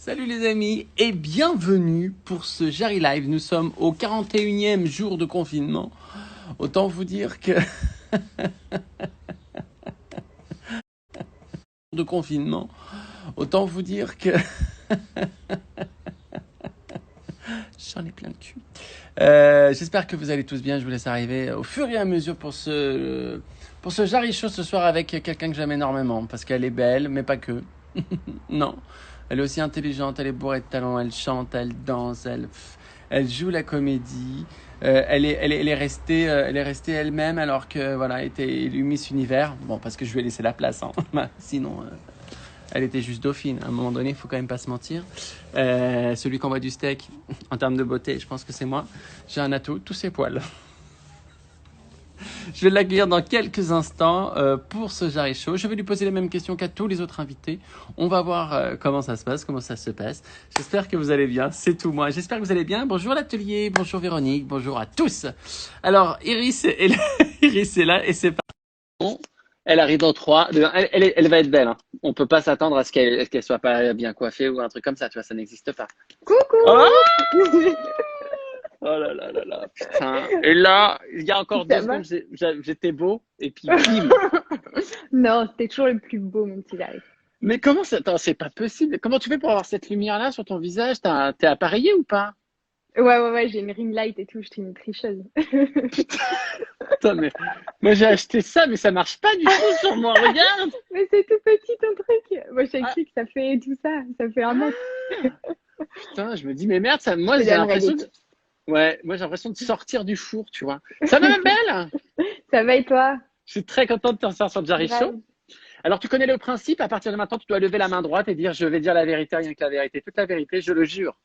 Salut les amis et bienvenue pour ce Jarry Live. Nous sommes au 41e jour de confinement. Autant vous dire que... de confinement. Autant vous dire que... J'en ai plein le cul. J'espère que vous allez tous bien. Je vous laisse arriver au fur et à mesure pour ce Jarry Show ce soir avec quelqu'un que j'aime énormément. Parce qu'elle est belle, mais pas que. Non. Elle est aussi intelligente, elle est bourrée de talent, elle chante, elle danse, elle joue la comédie. Elle est restée elle-même alors que voilà, elle était élue Miss Univers. Bon, parce que je lui ai laissé la place, hein. Sinon, elle était juste dauphine. À un moment donné, il faut quand même pas se mentir. Celui qui envoie du steak, en termes de beauté, je pense que c'est moi. J'ai un atout, tous ses poils. Je vais l'accueillir dans quelques instants pour ce Jarry Show. Je vais lui poser les mêmes questions qu'à tous les autres invités. On va voir comment ça se passe, comment ça se passe. J'espère que vous allez bien, c'est tout moi. J'espère que vous allez bien. Bonjour l'atelier, bonjour Véronique, bonjour à tous. Alors Iris est là, Iris est là et c'est parti. Bon, elle arrive dans 3, 2, 1. Elle va être belle. Hein. On peut pas s'attendre à ce qu'elle soit pas bien coiffée ou un truc comme ça, tu vois, ça n'existe pas. Coucou. Oh, oh là là là là, putain. Et là, il y a encore Ça 2 va? secondes, j'étais beau, et puis bim. Non, c'était toujours le plus beau, mon petit Larry. Mais comment ça, attends, c'est pas possible. Comment tu fais pour avoir cette lumière-là sur ton visage? T'es appareillé ou pas? Ouais, j'ai une ring light et tout, je suis une tricheuse. Putain, mais moi j'ai acheté ça, mais ça marche pas du tout sur moi. Regarde. Mais c'est tout petit ton truc. Moi, je Ah, t'explique, ça fait tout ça, ça fait un mètre. putain, je me dis, mais merde, ça, Je moi te j'ai donnerai l'impression des de, tips. ouais, moi j'ai l'impression de sortir du four, tu vois. Ça va, ma belle? Ça va et toi? Je suis très contente de te recevoir sur Jarry Show. Grave. Alors, tu connais le principe, à partir de maintenant, tu dois lever la main droite et dire, je vais dire la vérité, rien que la vérité, toute la vérité, je le jure.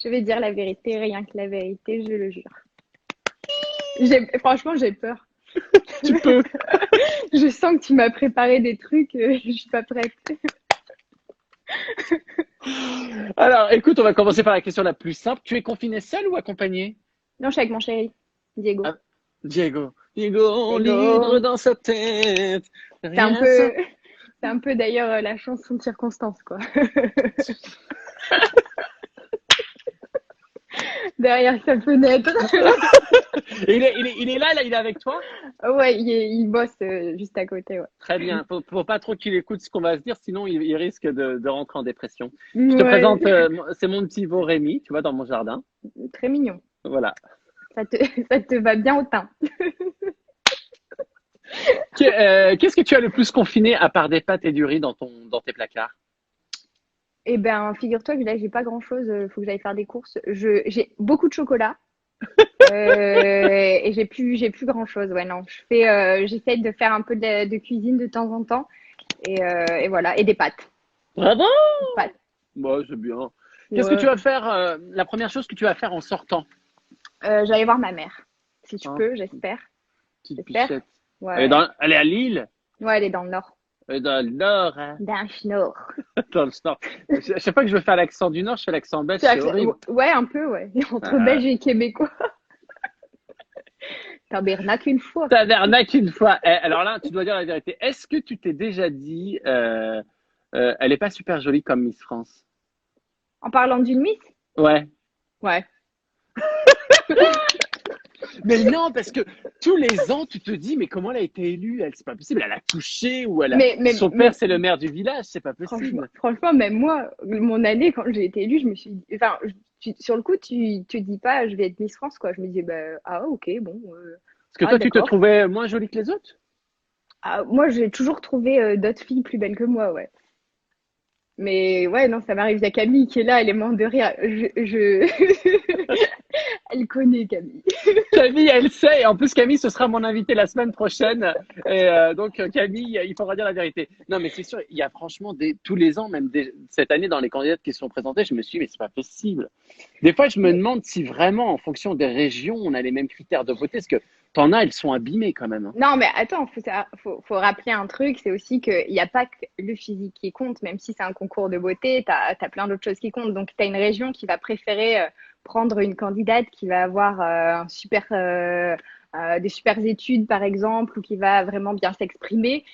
Je vais dire la vérité, rien que la vérité, je le jure. Franchement, j'ai peur. Tu peux. Je sens que tu m'as préparé des trucs, je suis pas prête. Alors, écoute, on va commencer par la question la plus simple. Tu es confiné seul ou accompagné? Non, je suis avec mon chéri, Diego. Ah, Diego. Diego, libre Diego. dans sa tête. C'est un Rien sans... peu, c'est un peu d'ailleurs la chanson de circonstance, quoi. Derrière sa fenêtre. Et il est là, il est avec toi? Ouais, il bosse juste à côté, ouais. Très bien. Faut pas trop qu'il écoute ce qu'on va se dire, sinon il risque de rentrer en dépression. Je te Ouais, présente, c'est mon petit veau Rémi, tu vois, dans mon jardin. très mignon. Voilà. Ça te, ça te va bien au teint. Qu'est-ce que tu as le plus confiné à part des pâtes et du riz dans tes placards? Eh ben, figure-toi que là, j'ai pas grand-chose. Faut que j'aille faire des courses. J'ai beaucoup de chocolat. Et j'ai plus grand-chose. Ouais, non. J'essaie de faire un peu de cuisine de temps en temps. Et voilà. Et des pâtes. Vraiment? Pâtes. Bah, c'est bien. Qu'est-ce que tu Ouais. vas faire, la première chose que tu vas faire en sortant? J'allais voir ma mère. Si tu Hein, peux, j'espère. petite J'espère. bichette. Ouais. Elle est à Lille? Ouais, elle est dans le nord. Elle est dans le nord, hein? Dans le nord. Dans le nord. À chaque fois que je veux faire l'accent du nord, je fais l'accent belge, c'est horrible. Ouais, un peu, ouais. Entre Euh, belge et québécois. Tabernacle une fois. Tabernacle une fois. Alors là, tu dois dire la vérité. Est-ce que tu t'es déjà dit, elle est pas super jolie comme Miss France? En parlant d'une Miss? Ouais. Ouais. Mais non, parce que tous les ans, tu te dis, mais comment elle a été élue? Elle, c'est pas possible. Elle a touché ou elle a. Mais, mais, Son père, mais c'est le maire du village. C'est pas franchement, possible. franchement, même moi, mon année, quand j'ai été élue, je me suis dit, enfin, sur le coup, tu te dis pas, je vais être Miss France, quoi. Je me dis, bah, ah, ok, bon, Parce que ah, toi, tu te d'accord. trouvais moins jolie que les autres? Ah, moi, j'ai toujours trouvé d'autres filles plus belles que moi, ouais. Mais ouais, non, ça m'arrive. Il y a Camille qui est là, elle est morte de rire. Elle connaît Camille. Camille, elle sait. Et en plus, Camille, ce sera mon invité la semaine prochaine. Et donc, Camille, il faudra dire la vérité. Non, mais c'est sûr, il y a franchement tous les ans, même cette année, dans les candidates qui se sont présentées, je me suis dit, mais c'est pas possible. Des fois, je me Mais demande si vraiment, en fonction des régions, on a les mêmes critères de beauté. Parce que t'en as, elles sont abîmées quand même. Hein. non, mais attends, faut rappeler un truc, c'est aussi qu'il n'y a pas que le physique qui compte, même si c'est un concours de beauté, t'as plein d'autres choses qui comptent. Donc, t'as une région qui va préférer prendre une candidate qui va avoir des super études, par exemple, ou qui va vraiment bien s'exprimer.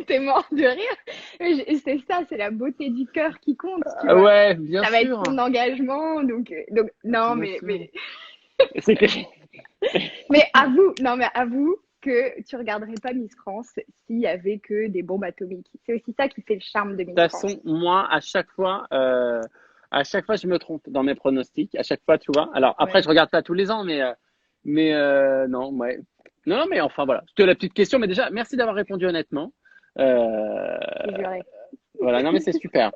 T'es mort de rire. C'est ça, c'est la beauté du cœur qui compte, tu vois. Ouais, bien Ça va être sûr. ton engagement, donc non, Bien sûr. C'est que, mais avoue, non, mais avoue que tu regarderais pas Miss France s'il y avait que des bombes atomiques. C'est aussi ça qui fait le charme de de Miss toute France. façon, moi, à chaque fois, je me trompe dans mes pronostics. À chaque fois, tu vois. Alors, après, Ouais, je regarde pas tous les ans, mais non, ouais. Non, mais enfin, voilà. C'était la petite question. Mais déjà, merci d'avoir répondu honnêtement. Euh, je te jurais. voilà, non, mais c'est super.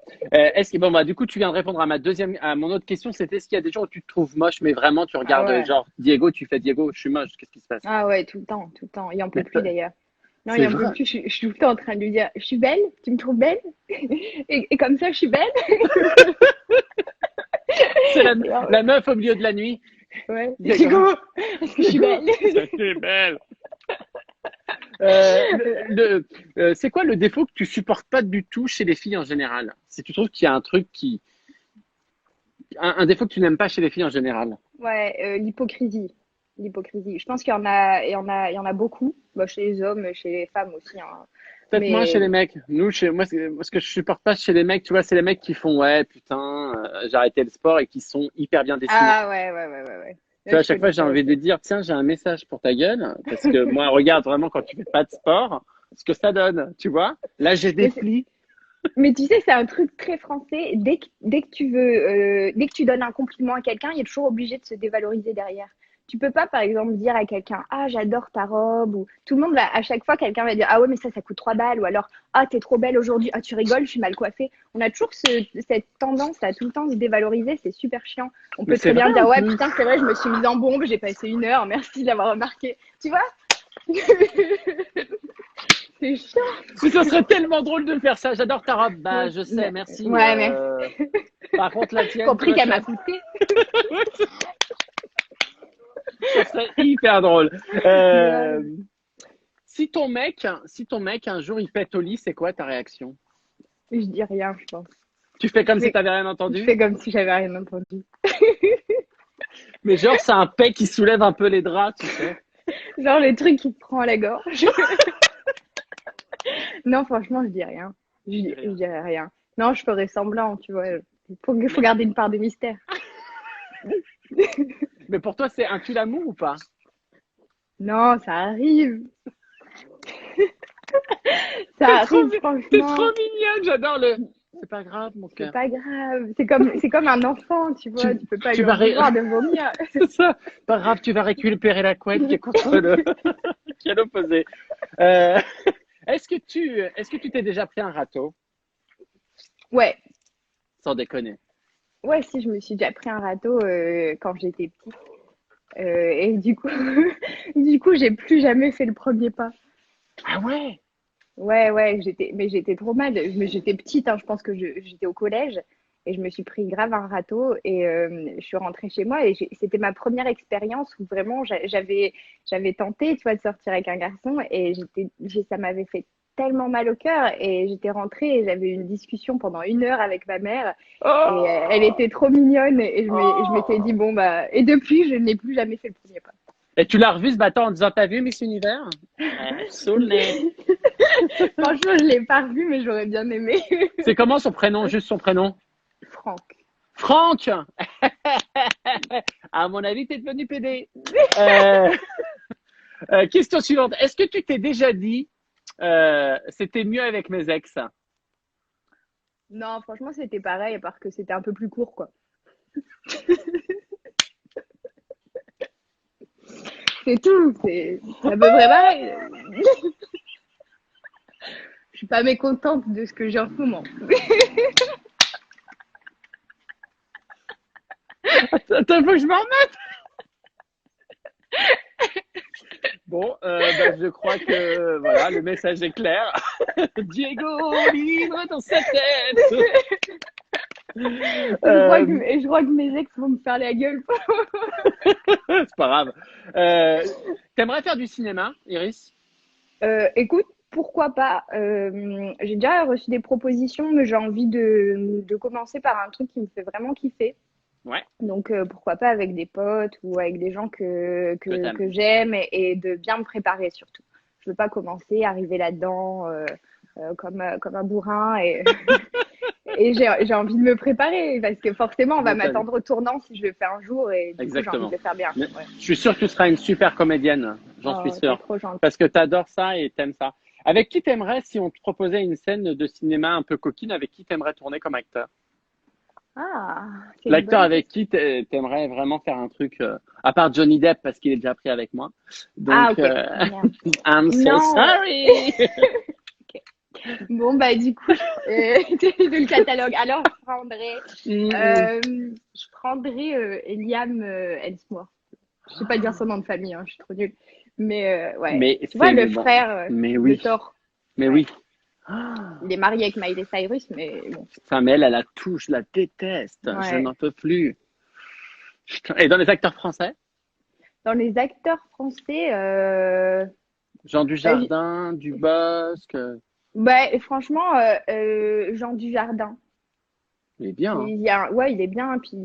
Bon, bah, du coup, tu viens de répondre à mon autre question. C'était est-ce qu'il y a des gens où tu te trouves moche, mais vraiment, tu Ah regardes, ouais. genre, Diego, tu fais Diego, je suis moche. Qu'est-ce qui se passe? Ah ouais, tout le temps, tout le temps. Il en peut Mais plus d'ailleurs. Non, il c'est en peut vrai. plus. Je suis tout le temps en train de lui dire, je suis belle, tu me trouves belle? Et comme ça, je suis belle? C'est Et alors, la meuf au milieu de la nuit. ouais. Diego, Diego, est-ce que je suis belle? c'est belle. C'est quoi le défaut que tu supportes pas du tout chez les filles en général? Si tu trouves qu'il y a un truc un défaut que tu n'aimes pas chez les filles en général. Ouais, l'hypocrisie. L'hypocrisie. Je pense qu'il y en a, il y en a beaucoup. Bah, chez les hommes, chez les femmes aussi, hein. Peut-être moins chez Mais les mecs. Moi, ce que je supporte pas chez les mecs, tu vois, c'est les mecs qui font, ouais, putain, j'ai arrêté le sport et qui sont hyper bien dessinés. ah ouais, ouais, ouais, ouais, ouais. Tu Là, vois, à je chaque connais fois, j'ai ça envie de aussi. dire, tiens, j'ai un message pour ta gueule, parce que moi, regarde vraiment quand tu fais pas de sport, ce que ça donne, tu vois. Là, j'ai des Mais, plis. mais tu sais, c'est un truc très français. Dès que tu veux, dès que tu donnes un compliment à quelqu'un, il est toujours obligé de se dévaloriser derrière. Tu peux pas, par exemple, dire à quelqu'un, ah, j'adore ta robe, ou tout le monde va, à chaque fois, quelqu'un va dire, ah ouais, mais ça coûte 3 balles, ou alors, ah, t'es trop belle aujourd'hui, ah, tu rigoles, je suis mal coiffée. On a toujours cette tendance à tout le temps se dévaloriser, c'est super chiant. On Mais peut c'est très vrai bien en dire, ouais, plus. putain, c'est vrai, je me suis mise en bombe, j'ai passé 1 heure, merci d'avoir remarqué. Tu vois? C'est chiant. Mais ça serait tellement drôle de faire ça. J'adore ta robe. Bah, Ouais, je sais, merci. ouais, merci. Par contre, la tienne, tu Compris vois, qu'elle m'a coûté. ça serait hyper drôle. Grave. Si ton mec un jour il pète au lit, c'est quoi ta réaction? Je dis rien, je pense. Tu fais Je comme si fais, t'avais rien je entendu? fais comme si j'avais rien entendu. Mais genre, c'est un pet qui soulève un peu les draps, tu sais. Genre le truc qui te prend à la gorge. Non, franchement, je dis rien. Tu dis Je rien. dirais rien. Non, je ferais semblant, tu vois. Faut Mais, garder une part de mystère. mais pour toi, c'est un tue l'amour ou pas? Non, ça arrive. Ça T'es trop, arrive, t'es trop franchement. mignonne, j'adore le. C'est pas grave, mon C'est cœur. pas grave. C'est comme un enfant, tu vois. Tu, Tu peux pas tu lui vas en vouloir de vomir. C'est ça. Pas grave, tu vas récupérer la couette qui est contre qui est à l'opposé. Euh, est-ce que tu t'es déjà pris un râteau? Ouais. Sans déconner. Ouais, si, je me suis déjà pris un râteau quand j'étais petite. Et du coup, du coup, j'ai plus jamais fait le premier pas. Ah ouais? Ouais, ouais, mais j'étais trop mal. Mais j'étais petite, hein, je pense que j'étais au collège et je me suis pris grave un râteau et je suis rentrée chez moi et c'était ma première expérience où vraiment j'avais tenté, tu vois, de sortir avec un garçon et ça m'avait fait tellement mal au cœur et j'étais rentrée et j'avais eu une discussion pendant 1 heure avec ma mère et elle Oh! était trop mignonne et je m'étais dit Oh! bon bah et depuis je n'ai plus jamais fait le premier pas. Et tu l'as revu ce bâtard en disant, t'as vu Miss Univers? Sous le nez. Franchement, je l'ai pas revu mais j'aurais bien aimé. C'est comment son prénom? Juste son prénom? Franck. Franck! À mon avis, t'es devenu PD. Euh, question suivante. Est-ce que tu t'es déjà dit, c'était mieux avec mes ex? Non, franchement, c'était pareil, à part que c'était un peu plus court, quoi. C'est tout, c'est à peu près pareil. Je suis pas mécontente de ce que j'ai en ce moment. Attends, faut que je m'en remette. Bon, bah, je crois que voilà, le message est clair. Diego libre dans sa tête. Je crois que mes ex vont me faire la gueule. C'est pas grave. Euh, T'aimerais faire du cinéma, Iris? Écoute, pourquoi pas? J'ai déjà reçu des propositions, mais j'ai envie de commencer par un truc qui me fait vraiment kiffer. Ouais, Donc, pourquoi pas avec des potes ou avec des gens que t'aimes. que j'aime et de bien me préparer surtout. Je veux pas commencer, arriver là-dedans. comme un bourrin et, et j'ai envie de me préparer parce que forcément, on va m'attendre au tournant si je le fais un jour et du coup, j'ai envie de le faire bien. Mais Ouais. je suis sûr que tu seras une super comédienne, j'en suis Oh, sûr. t'es trop gentil. Parce que tu adores ça et t'aimes ça. Avec qui t'aimerais, si on te proposait une scène de cinéma un peu coquine, avec qui t'aimerais tourner comme acteur? Ah, c'est une L'acteur bonne avec question. qui t'aimerais vraiment faire un truc, à part Johnny Depp parce qu'il est déjà pris avec moi. Ah, Donc, ok. Merde. I'm so Non. sorry. Ok. Bon, bah, du coup, le catalogue. Alors, je prendrais Liam Hemsworth. Je sais pas dire son nom de famille, hein, je suis trop nulle. Mais ouais, Mais tu vois, c'est le bon. frère Mais de oui, Thor. mais Ouais. oui. Il est marié avec Miley Cyrus, mais bon. Putain, mais elle a la touche, je la déteste. Je Ouais. n'en peux plus. Putain. Et dans les acteurs français? Dans les acteurs français, Jean bah, Dujardin, Dubosc. bah, franchement, Jean Dujardin. Il est bien, hein. Ouais, il est bien, puis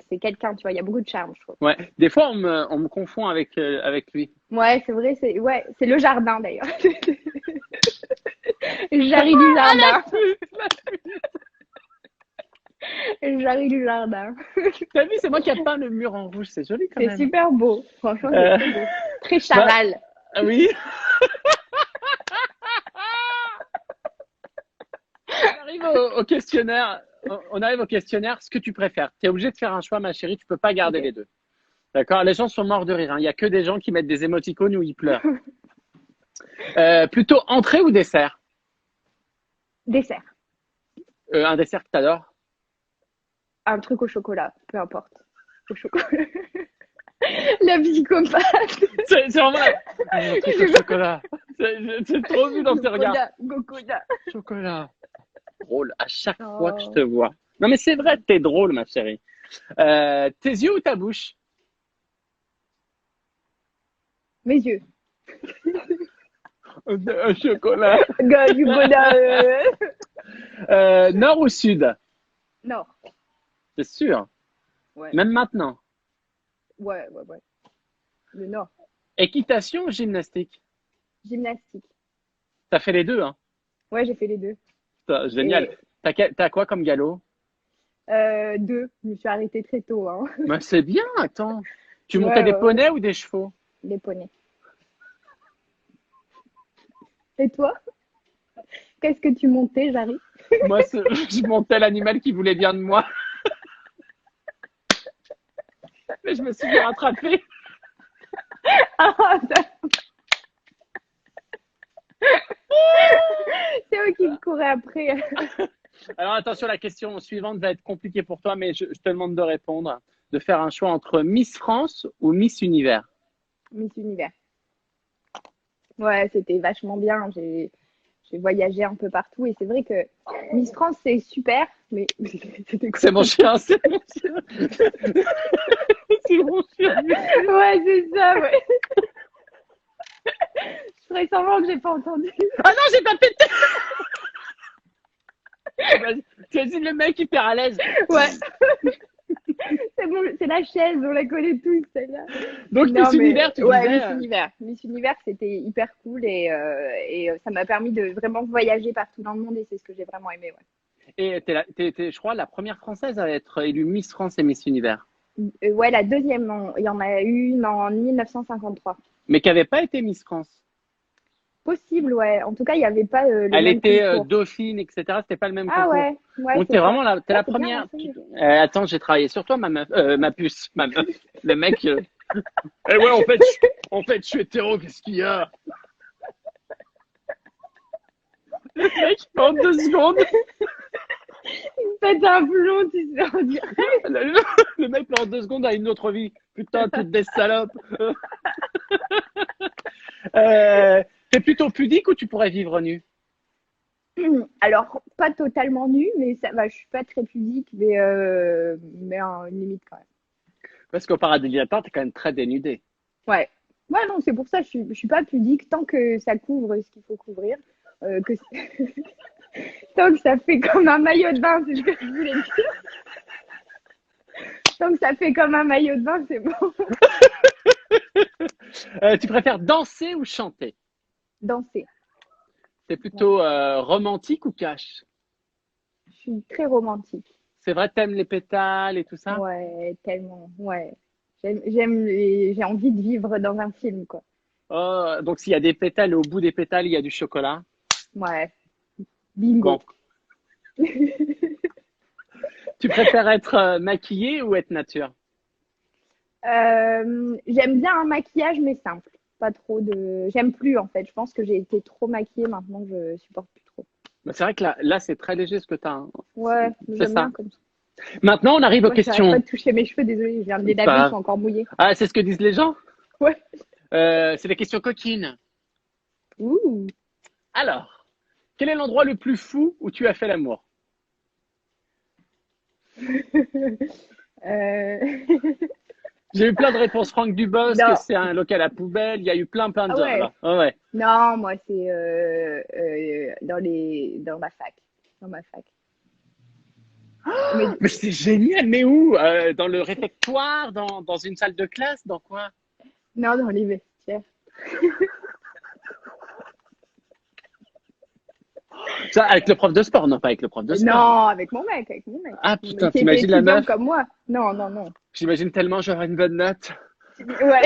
c'est quelqu'un, tu vois, il y a beaucoup de charme, je trouve. Ouais. Des fois, on me confond avec lui. Ouais, c'est vrai, c'est le jardin d'ailleurs. Jarry du jardin. Jarry du jardin. T'as vu, c'est moi qui ai peint le mur en rouge. C'est joli quand C'est même. super beau. Franchement, c'est Euh, très beau. Très charal. Ah oui. On arrive au questionnaire. On arrive au questionnaire. Ce que tu préfères. Tu es obligé de faire un choix, ma chérie. Tu peux pas garder Ok. les deux. D'accord? Les gens sont morts de rire, hein. Il y a que des gens qui mettent des émoticônes où ils pleurent. Plutôt entrée ou dessert? Dessert. Un dessert que t'adores? Un truc au chocolat, peu importe. Au chocolat. La psychopathe. C'est vraiment un truc au chocolat. C'est trop vu dans tes regards. Gokoda. Chocolat. Drôle à chaque Oh. fois que je te vois. Non mais c'est vrai, t'es drôle, ma chérie. Tes yeux ou ta bouche? Mes yeux. Un chocolat. Du Goda. Nord ou sud? Nord. C'est sûr. Ouais. Même maintenant. Ouais. Le Nord. Équitation ou gymnastique? Gymnastique. T'as fait les deux, hein? Ouais, j'ai fait les deux. Putain, génial. T'as quoi comme galop? 2. Je me suis arrêtée très tôt, hein. Bah, c'est bien, attends. Tu Ouais, montais des ouais. poneys ou des chevaux? Les poneys. Et toi? Qu'est-ce que tu montais, Jarry? Moi, je montais l'animal qui voulait bien de moi. Mais je me suis fait rattraper. Ah, c'est eux qui me couraient après. Alors attention, la question suivante va être compliquée pour toi, mais je te demande de répondre, de faire un choix entre Miss France ou Miss Univers. Miss Univers. Ouais, c'était vachement bien. J'ai voyagé un peu partout et c'est vrai que Miss France, c'est super, mais c'était quoi? C'est mon chien, c'est mon chien. C'est mon chien. Ouais, c'est ça, ouais. Je ferais semblant que j'ai pas entendu. Ah non, j'ai pas pété. Vas-y, vas-y, le mec hyper à l'aise. Ouais. C'est bon, c'est la chaise, on la connaît tous, celle-là. Donc Non, Miss mais- Univers, tu ouais, disais. Miss Univers. Miss Univers, c'était hyper cool et ça m'a permis de vraiment voyager partout dans le monde et c'est ce que j'ai vraiment aimé. Ouais. Et t'es, je crois, la première française à être élue Miss France et Miss Univers. Ouais, la deuxième, il y en a une en 1953. Mais qui n'avait pas été Miss France. Possible, ouais. En tout cas, il n'y avait pas le Elle même était concours. dauphine, etc. C'était pas le même Ah concours. ouais, Donc c'est t'es ça. vraiment t'es la Ah, c'est bien première. renseigné. Attends, j'ai travaillé sur toi, ma meuf, ma puce, ma meuf. Le mec. Eh ouais, en fait, je suis hétéro. Qu'est-ce qu'il y a? Le mec, en 2 secondes, Il pète un plomb, tu sais, on dirait. le mec en 2 secondes a une autre vie. Putain, toutes des salopes. T'es plutôt pudique ou tu pourrais vivre nu? Alors, pas totalement nue, mais ça va, je suis pas très pudique, mais une limite quand même. Parce qu'au paradisiateur, t'es quand même très dénudé. Ouais. Ouais, non, c'est pour ça, je suis pas pudique tant que ça couvre ce qu'il faut couvrir. Que tant que ça fait comme un maillot de bain, c'est ce que je voulais dire. Tant que ça fait comme un maillot de bain, c'est bon. Tu préfères danser ou chanter? Danser. T'es plutôt romantique ou cash? Je suis très romantique. C'est vrai, t'aimes les pétales et tout ça? Ouais, tellement. Ouais. J'ai envie de vivre dans un film, quoi. Oh, donc s'il y a des pétales et au bout des pétales, il y a du chocolat. Ouais, Bon, bingo. tu préfères être maquillée ou être nature? J'aime bien un maquillage, mais simple. Pas trop de. J'aime plus, en fait. Je pense que j'ai été trop maquillée maintenant, je supporte plus trop. Bah, c'est vrai que là c'est très léger ce que tu as. Ouais, C'est j'aime ça. bien comme ça. Maintenant, on arrive aux Moi, j'arrête pas questions. de toucher mes cheveux, désolée, je viens de les C'est laver, pas ils grave. sont encore mouillés. Ah, c'est ce que disent les gens? Ouais. C'est des questions coquines. Ouh. Alors, quel est l'endroit le plus fou où tu as fait l'amour? Euh, J'ai eu plein de réponses. Franck Dubosc, Non. c'est un local à poubelle. Il y a eu plein de Ah gens. ouais. Alors, ah ouais. Non, moi, c'est dans ma fac. Dans ma fac. Mais Mais c'est génial. Mais où? Dans le réfectoire? Dans une salle de classe? Dans quoi? non, dans les vestiaires. Ça, avec le prof de sport? Non, pas avec le prof de sport. Non, avec mon mec, avec mon mec. Ah Mon putain, mec qui était t'imagines la étudiant meuf? comme moi. Non, non, non. J'imagine tellement j'aurais une bonne note. Ouais,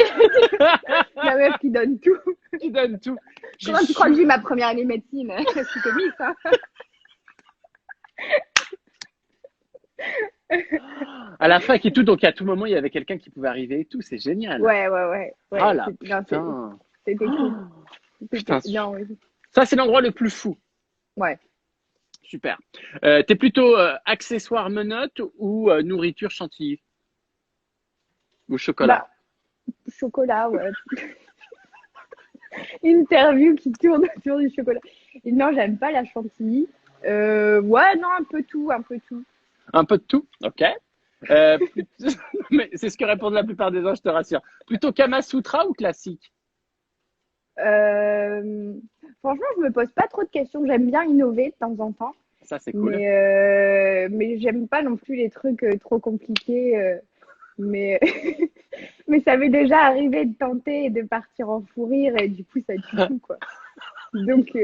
la meuf qui donne tout. Tu donnes tout. J'ai Comment tu crois que su- j'ai eu ma première année médecine? Je suis comique, hein. À la fac et tout, donc à tout moment, il y avait quelqu'un qui pouvait arriver et tout. C'est génial. Ouais, ouais, ouais. Ouais, Ah là, non, putain. c'était cool. Putain, Non, oui. ça, c'est l'endroit le plus fou. Ouais. Super. T'es plutôt accessoire menottes ou nourriture chantilly? Ou chocolat? Bah, chocolat, ouais. Interview qui tourne autour du chocolat. Et non, j'aime pas la chantilly. Ouais, non, un peu tout, un peu tout. Un peu de tout? Ok. Plus- Mais c'est ce que répondent la plupart des gens, je te rassure. Plutôt Kama Sutra ou classique? Euh, Franchement, je me pose pas trop de questions. J'aime bien innover de temps en temps, Ça, c'est cool. mais j'aime pas non plus les trucs trop compliqués. Mais mais ça m'est déjà arrivé de tenter et de partir en fou rire et du coup ça tue tout quoi. Donc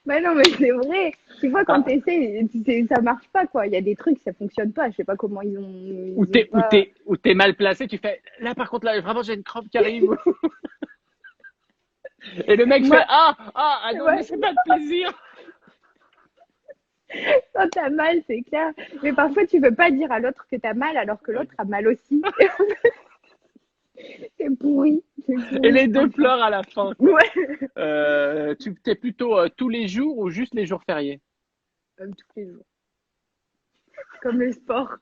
bah non mais c'est vrai. Tu vois quand Ah, t'essaies, ça marche pas quoi. Il y a des trucs ça fonctionne pas. Je sais pas comment ou ils ont pas. ou t'es mal placé, tu fais, là, par contre, là, vraiment, j'ai une crampe qui arrive. Et le mec Moi fait, ah, non, mais ouais, c'est pas de plaisir. quand t'as mal c'est clair. Mais parfois tu veux pas dire à l'autre que t'as mal alors que l'autre a mal aussi. C'est pourri. C'est Et pourri. les deux pleurent à la fin. Ouais. Tu t'es plutôt tous les jours ou juste les jours fériés? Comme tous les jours. Comme le sport.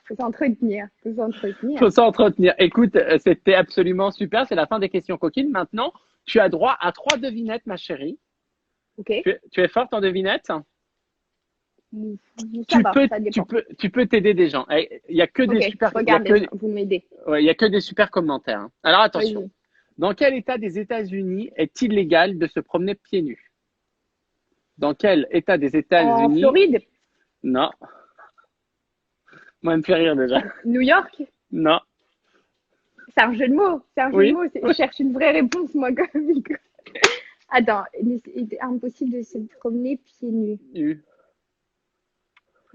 Faut s'entretenir. Faut s'entretenir. Faut s'entretenir. Écoute, c'était absolument super. C'est la fin des questions coquines. Maintenant, tu as droit à 3 devinettes, ma chérie. Ok. Tu es forte en devinettes? Ça Tu va, peux, ça dépend. tu peux t'aider des gens. Il y a que des Ok, super, je regarde les gens. Vous m'aidez. ouais, il y a que des super commentaires, hein. Alors attention. Vas-y. Dans quel état des États-Unis est illégal de se promener pieds nus? Dans quel état des En États-Unis? Floride, Non. Moi, elle me fait rire déjà. New York, Non. c'est un jeu de mots. C'est un jeu de Oui. mots. Je cherche une vraie réponse, moi, comme. Attends, il est impossible de se promener pieds nus. U.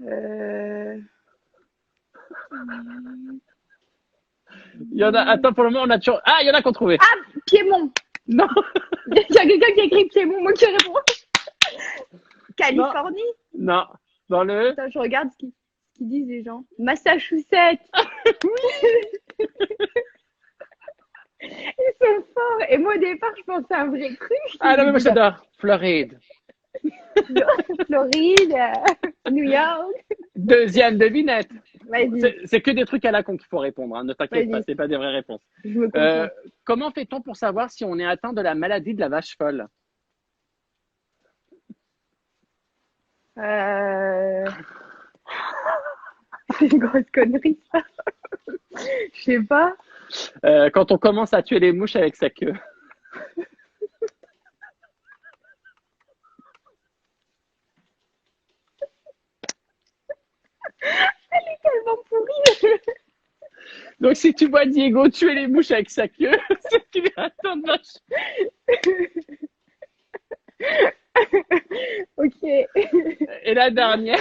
Euh... Il y en a. Attends, pour le moment, on a toujours. Ah, il y en a qu'on trouvé. Piémont. Non. Il y a quelqu'un qui a écrit Piémont, moi qui réponds. Californie. Non. Dans le. Attends, je regarde ce qu'ils disent les gens. Massachusetts. Ils sont forts. Et moi, au départ, je pensais à un vrai truc. Ah non, mais moi j'adore. Floride. Floride, New York. Deuxième devinette. Vas-y, C'est que des trucs à la con qu'il faut répondre, hein. Ne t'inquiète pas, vas-y, c'est pas des vraies réponses. je me Euh, concentre. comment fait-on pour savoir si on est atteint de la maladie de la vache folle? Euh... C'est une grosse connerie, ça. Je sais pas. Quand on commence à tuer les mouches avec sa queue. Tellement pourri. Donc si tu vois Diego tuer les mouches avec sa queue, c'est qu'il est atteint de vache. Et la dernière.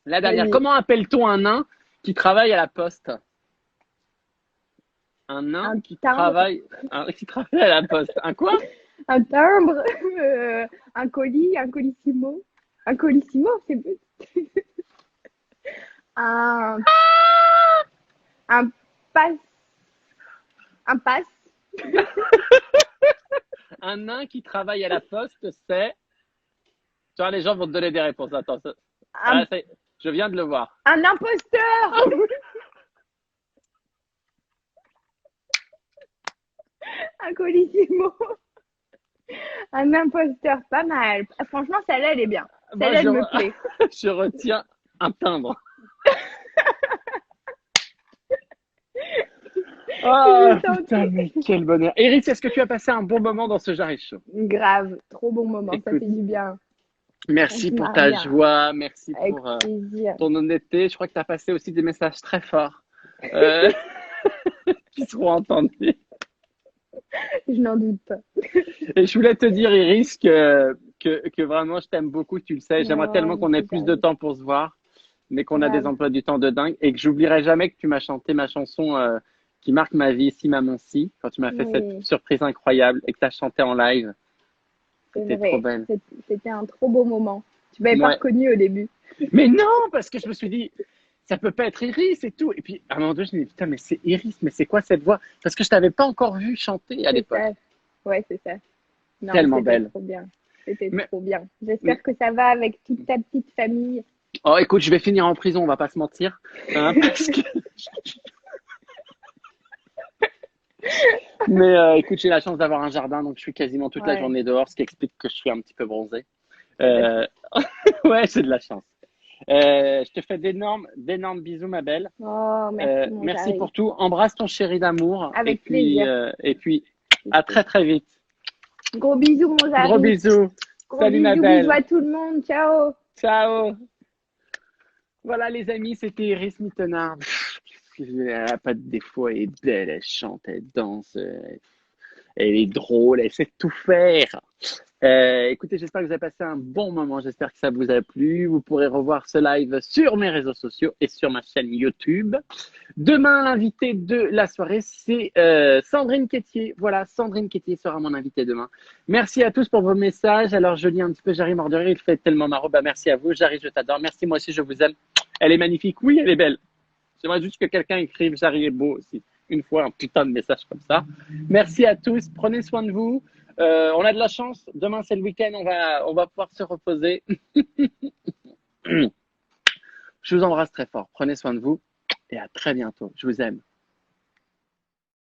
Oui. Comment appelle-t-on un nain qui travaille à la poste? Un nain Un qui timbre, qui travaille à la poste. Un quoi? un timbre, un colis, un colissimo. Un colissimo, c'est un, un passe, un passe, Un nain qui travaille à la poste, c'est. Tu vois, les gens vont te donner des réponses. Attends, un, je viens de le voir. un imposteur, un colissimo, un imposteur, pas mal. Franchement, celle-là, elle est bien. Moi, Celle-là, elle me plaît. je retiens un timbre. Ah, Je putain, mais quel bonheur. Iris, est-ce que tu as passé un bon moment dans ce Jarry Show? Grave, trop bon moment, ça Écoute, fait du bien. On merci se pour marre ta bien, joie, merci avec pour plaisir. ton honnêteté. Je crois que tu as passé aussi des messages très forts euh, qui seront entendus. Je n'en doute pas. Et je voulais te dire, Iris, que vraiment, je t'aime beaucoup, tu le sais. J'aimerais Non, tellement mais qu'on ait c'est plus de grave. temps pour se voir, mais qu'on a des Grave. emplois du temps de dingue. Et que j'oublierai jamais que tu m'as chanté ma chanson qui marque ma vie, Si Maman Si, quand tu m'as fait cette Oui, surprise incroyable et que tu as chanté en live. c'est C'était trop vrai. belle. C'était un trop beau moment. Tu m'avais pas Ouais. reconnu au début. Mais non, parce que je me suis dit, ça peut pas être Iris et tout. Et puis, à un moment donné, je me dis, putain, mais c'est Iris, mais c'est quoi cette voix? Parce que je t'avais pas encore vu chanter à C'est l'époque. ça. Ouais, c'est ça. Non, mais Tellement c'était belle. trop bien. C'était Mais, trop bien. mais- J'espère que ça va avec toute ta petite famille. oh, écoute, je vais finir en prison, on va pas se mentir. Hein, parce que... Mais écoute, j'ai la chance d'avoir un jardin, donc je suis quasiment toute la Ouais, journée dehors, ce qui explique que je suis un petit peu bronzé. bah, Euh, ouais, c'est de la chance. Je te fais d'énormes bisous, ma belle. oh, merci, mon Merci Jarry. pour tout. Embrasse ton chéri d'amour. Avec plaisir. Et puis, à très très vite. Gros bisous, mon Gros Jarry. bisous. Gros Salut ma bisous, bisous belle. à tout le monde. Ciao. Ciao. Voilà les amis, c'était Iris Mittenard. Elle n'a pas de défaut, elle est belle, elle chante, elle danse, elle est drôle, elle sait tout faire. Écoutez, j'espère que vous avez passé un bon moment, j'espère que ça vous a plu. Vous pourrez revoir ce live sur mes réseaux sociaux et sur ma chaîne YouTube. Demain, l'invité de la soirée, c'est Sandrine Quétier. Voilà, Sandrine Quétier sera mon invité demain. Merci à tous pour vos messages. Alors, je lis un petit peu Jarry Mordery, il fait tellement marrant. Bah, merci à vous, Jarry, je t'adore. Merci, moi aussi, je vous aime. Elle est magnifique, oui, elle est belle. J'aimerais juste que quelqu'un écrive Jarry est beau aussi. Une fois, un putain de message comme ça. Merci à tous, prenez soin de vous. On a de la chance. Demain, c'est le week-end. On va pouvoir se reposer. Je vous embrasse très fort. Prenez soin de vous et à très bientôt. Je vous aime.